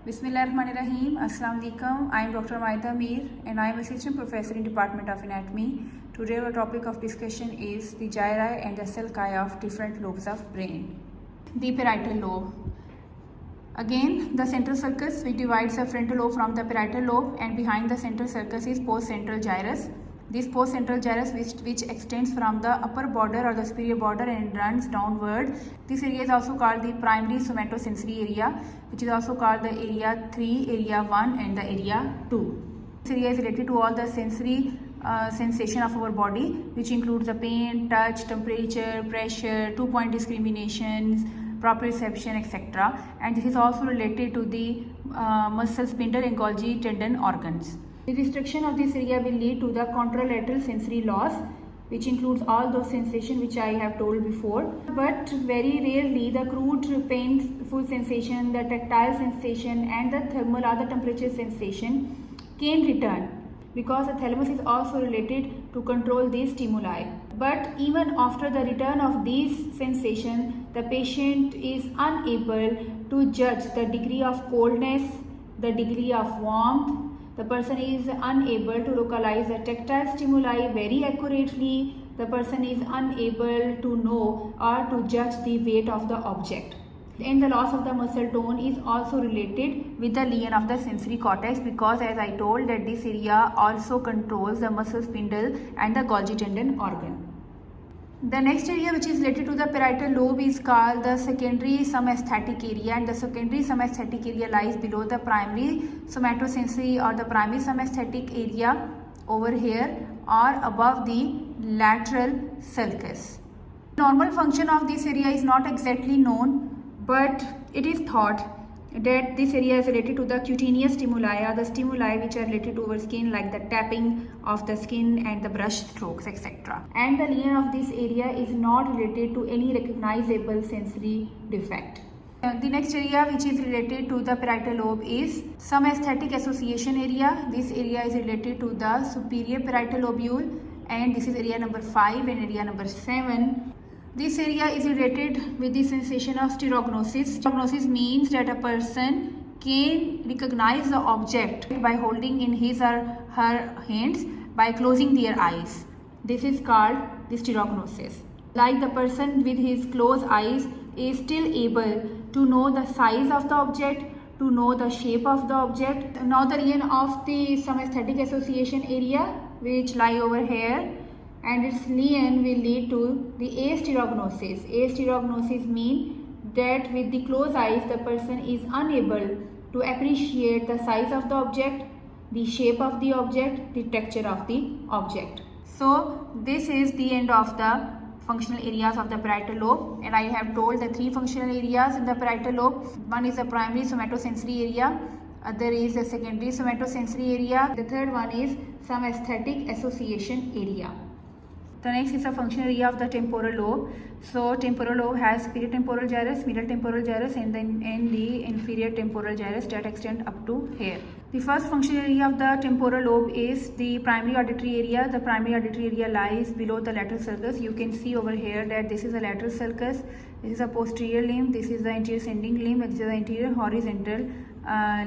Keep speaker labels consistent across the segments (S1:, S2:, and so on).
S1: Bismillahirrahmanirrahim. Assalamu alaikum. I am Dr. Maida Mir and I am Assistant Professor in Department of Anatomy. Today our topic of discussion is the gyri and the sulci of different lobes of brain. The parietal lobe. Again, the central sulcus which divides the frontal lobe from the parietal lobe, and behind the central sulcus is postcentral gyrus. This postcentral gyrus which extends from the upper border or the superior border and runs downward. This area is also called the primary somatosensory area, which is also called the area 3, area 1 and the area 2. This area is related to all the sensory sensation of our body, which includes the pain, touch, temperature, pressure, 2-point discriminations, proprioception, etc. And this is also related to the muscle spindle and Golgi tendon organs. The restriction of this area will lead to the contralateral sensory loss, which includes all those sensations which I have told before. But very rarely the crude painful sensation, the tactile sensation and the thermal or the temperature sensation can return, because the thalamus is also related to control these stimuli. But even after the return of these sensations, the patient is unable to judge the degree of coldness, the degree of warmth. The person is unable to localize the tactile stimuli very accurately. The person is unable to know or to judge the weight of the object. And the loss of the muscle tone is also related with the lesion of the sensory cortex, because as I told that this area also controls the muscle spindle and the Golgi tendon organ. The next area which is related to the parietal lobe is called the secondary somaesthetic area, and the secondary somaesthetic area lies below the primary somatosensory or the primary somaesthetic area over here, or above the lateral sulcus. Normal function of this area is not exactly known, but it is thought that this area is related to the cutaneous stimuli or the stimuli which are related to our skin, like the tapping of the skin and the brush strokes, etc. And the lesion of this area is not related to any recognizable sensory defect. The next area which is related to the parietal lobe is somaesthetic association area. This area is related to the superior parietal lobule, and this is area number 5 and area number 7. This area is related with the sensation of stereognosis. Stereognosis means that a person can recognize the object by holding in his or her hands by closing their eyes. This is called the stereognosis. Like the person with his closed eyes is still able to know the size of the object, to know the shape of the object. Now the region of the somaesthetic association area, which lie over here, and its lesion will lead to the astereognosis. Astereognosis means that with the closed eyes the person is unable to appreciate the size of the object, the shape of the object, the texture of the object. So this is the end of the functional areas of the parietal lobe, and I have told the 3 functional areas in the parietal lobe. One is the primary somatosensory area, other is the secondary somatosensory area, the third one is somaesthetic association area. The next is the functional area of the temporal lobe. So temporal lobe has superior temporal gyrus, middle temporal gyrus and the inferior temporal gyrus that extend up to here. The first functional area of the temporal lobe is the primary auditory area. The primary auditory area lies below the lateral sulcus. You can see over here that this is the lateral sulcus, this is a posterior limb, this is the anterior ascending limb, and this is the anterior horizontal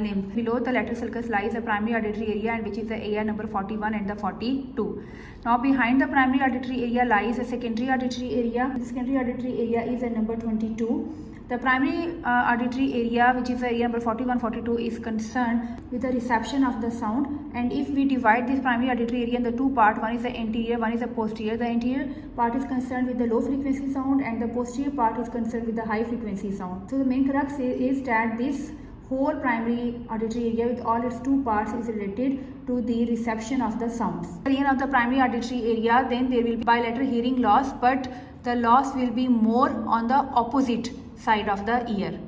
S1: limb. Below the lateral sulcus lies the primary auditory area, and which is the area number 41 and the 42. Now behind the primary auditory area lies a secondary auditory area. The secondary auditory area is a number 22. The primary auditory area, which is the area number 41-42, is concerned with the reception of the sound. And if we divide this primary auditory area in the 2 parts, one is the anterior, one is the posterior. The anterior part is concerned with the low frequency sound, and the posterior part is concerned with the high frequency sound. So the main crux is that this whole primary auditory area with all its 2 parts is related to the reception of the sounds. The region of the primary auditory area, then there will be bilateral hearing loss, but the loss will be more on the opposite side of the ear,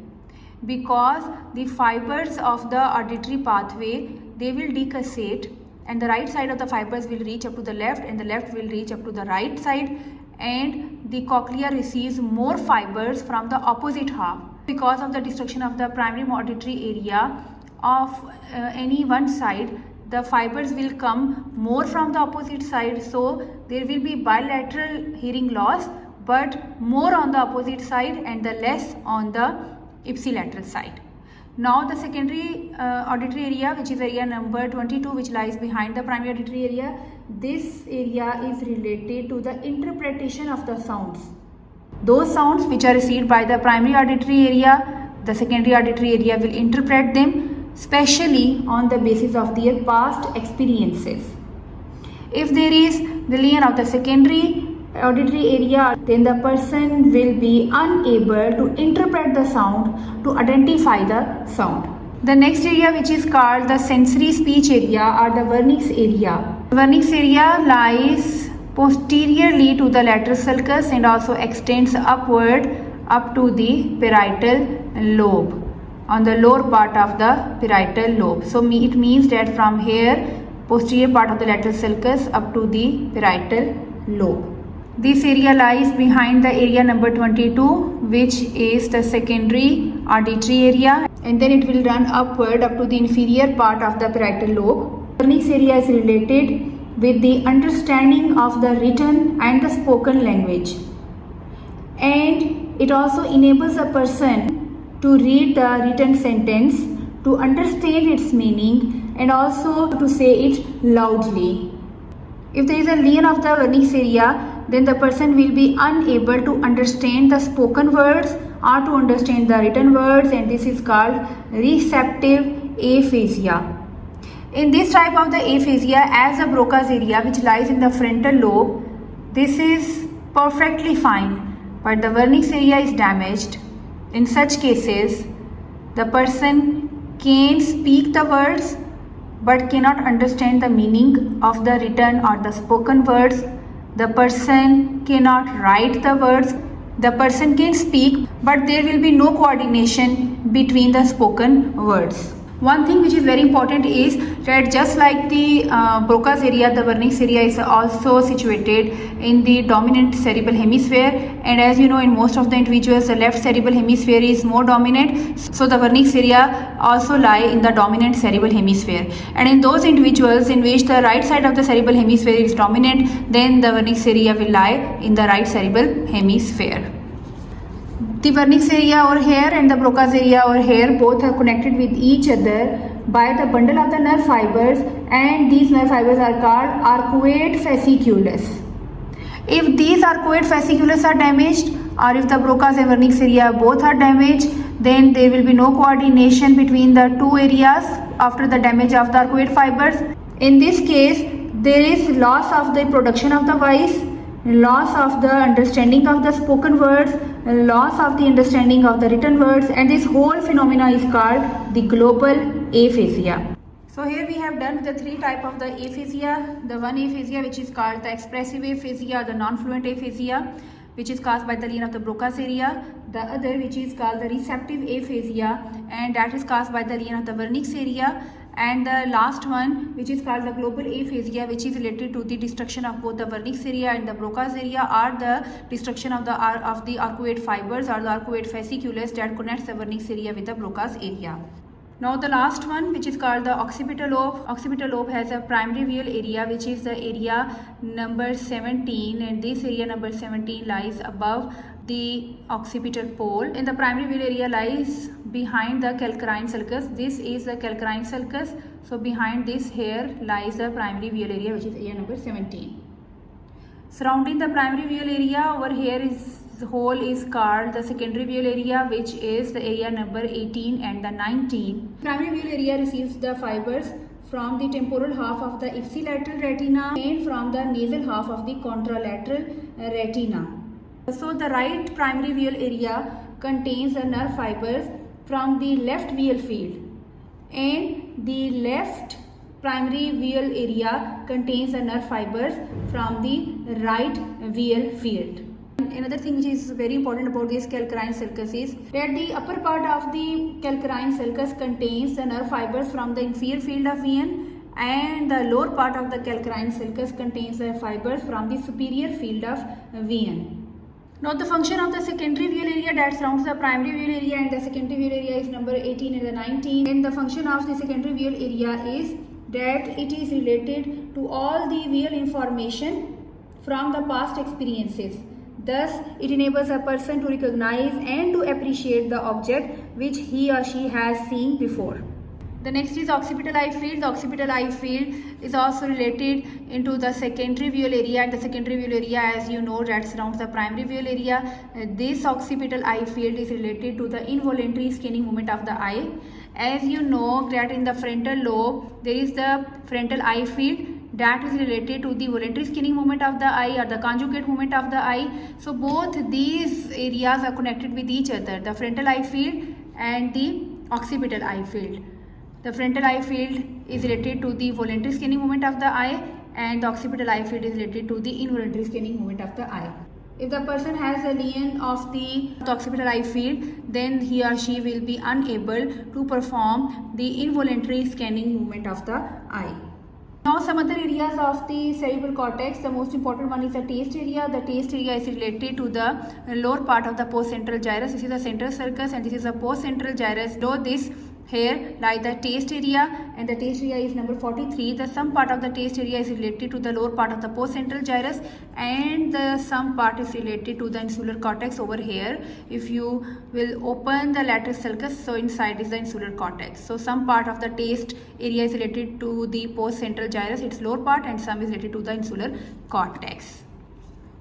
S1: because the fibers of the auditory pathway, they will decussate, and the right side of the fibers will reach up to the left and the left will reach up to the right side, and the cochlea receives more fibers from the opposite half. Because of the destruction of the primary auditory area of any one side, the fibers will come more from the opposite side, so there will be bilateral hearing loss, but more on the opposite side and the less on the ipsilateral side. Now the secondary auditory area, which is area number 22, which lies behind the primary auditory area, this area is related to the interpretation of the sounds. Those sounds which are received by the primary auditory area, the secondary auditory area will interpret them, especially on the basis of their past experiences. If there is the lesion of the secondary auditory area, then the person will be unable to interpret the sound, to identify the sound. The next area, which is called the sensory speech area or the vernix area. The vernix area lies posteriorly to the lateral sulcus and also extends upward up to the parietal lobe, on the lower part of the parietal lobe. So it means that from here, posterior part of the lateral sulcus up to the parietal lobe. This area lies behind the area number 22, which is the secondary auditory area, and then it will run upward up to the inferior part of the parietal lobe. The vernix area is related with the understanding of the written and the spoken language, and it also enables a person to read the written sentence, to understand its meaning, and also to say it loudly. If there is a lesion of the vernix area, then the person will be unable to understand the spoken words or to understand the written words, and this is called receptive aphasia. In this type of the aphasia, as the Broca's area, which lies in the frontal lobe, this is perfectly fine, but the vernix area is damaged. In such cases, the person can speak the words but cannot understand the meaning of the written or the spoken words. The person cannot write the words. The person can speak, but there will be no coordination between the spoken words. One thing which is very important is that just like the Broca's area, the vernix area is also situated in the dominant cerebral hemisphere, and as you know, in most of the individuals, the left cerebral hemisphere is more dominant. So the vernix area also lie in the dominant cerebral hemisphere, and in those individuals in which the right side of the cerebral hemisphere is dominant, then the vernix area will lie in the right cerebral hemisphere. The vernix area over here and the Broca's area over here both are connected with each other by the bundle of the nerve fibers, and these nerve fibers are called arcuate fasciculus. If these arcuate fasciculus are damaged, or if the Broca's and vernix area both are damaged, then there will be no coordination between the two areas after the damage of the arcuate fibers. In this case, there is loss of the production of the voice, loss of the understanding of the spoken words, loss of the understanding of the written words, and this whole phenomena is called the global aphasia. So here we have done the three types of the aphasia. The one aphasia which is called the expressive aphasia, the non-fluent aphasia, which is caused by the lesion of the Broca's area. The other which is called the receptive aphasia, and that is caused by the lesion of the vernix area. And the last one, which is called the global aphasia, which is related to the destruction of both the vernix area and the Broca's area, or the destruction of the arcuate fibers or the arcuate fasciculus that connects the vernix area with the Broca's area. Now the last one, which is called the occipital lobe. Occipital lobe has a primary visual area, which is the area number 17, and this area number 17 lies above the occipital pole, and the primary visual area lies behind the calcarine sulcus. This is the calcarine sulcus, so behind this here lies the primary visual area, which is area number 17. Surrounding the primary visual area over here is the whole is called the secondary visual area, which is the area number 18 and the 19. Primary visual area receives the fibers from the temporal half of the ipsilateral retina and from the nasal half of the contralateral retina. So the right primary visual area contains the nerve fibers from the left visual field, and the left primary visual area contains the nerve fibers from the right visual field. Another thing which is very important about this calcarine sulcus is that the upper part of the calcarine sulcus contains the nerve fibers from the inferior field of vision, and the lower part of the calcarine sulcus contains the fibers from the superior field of vision. Now the function of the secondary visual area that surrounds the primary visual area, and the secondary visual area is number 18 and the 19. And the function of the secondary visual area is that it is related to all the visual information from the past experiences. Thus, it enables a person to recognize and to appreciate the object which he or she has seen before. The next is occipital eye field. The occipital eye field is also related into the secondary visual area, and the secondary visual area, as you know, that surrounds the primary visual area. This occipital eye field is related to the involuntary scanning movement of the eye. As you know that in the frontal lobe there is the frontal eye field that is related to the voluntary scanning movement of the eye or the conjugate movement of the eye. So both these areas are connected with each other, the frontal eye field and the occipital eye field. The frontal eye field is related to the voluntary scanning movement of the eye, and the occipital eye field is related to the involuntary scanning movement of the eye. If the person has a lesion of the occipital eye field, then he or she will be unable to perform the involuntary scanning movement of the eye. Now some other areas of the cerebral cortex. The most important one is the taste area. The taste area is related to the lower part of the postcentral gyrus. This is the central sulcus and this is the postcentral gyrus. Though this here lie the taste area, and the taste area is number 43. The some part of the taste area is related to the lower part of the postcentral gyrus, and the some part is related to the insular cortex over here. If you will open the lateral sulcus, so inside is the insular cortex. So some part of the taste area is related to the postcentral gyrus, its lower part, and some is related to the insular cortex.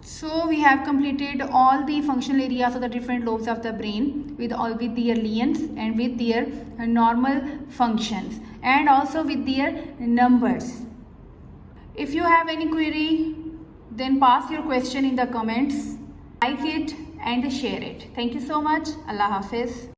S1: So we have completed all the functional areas of the different lobes of the brain with their lesions and with their normal functions, and also with their numbers. If you have any query, then pass your question in the comments, like it and share it. Thank you so much. Allah Hafiz.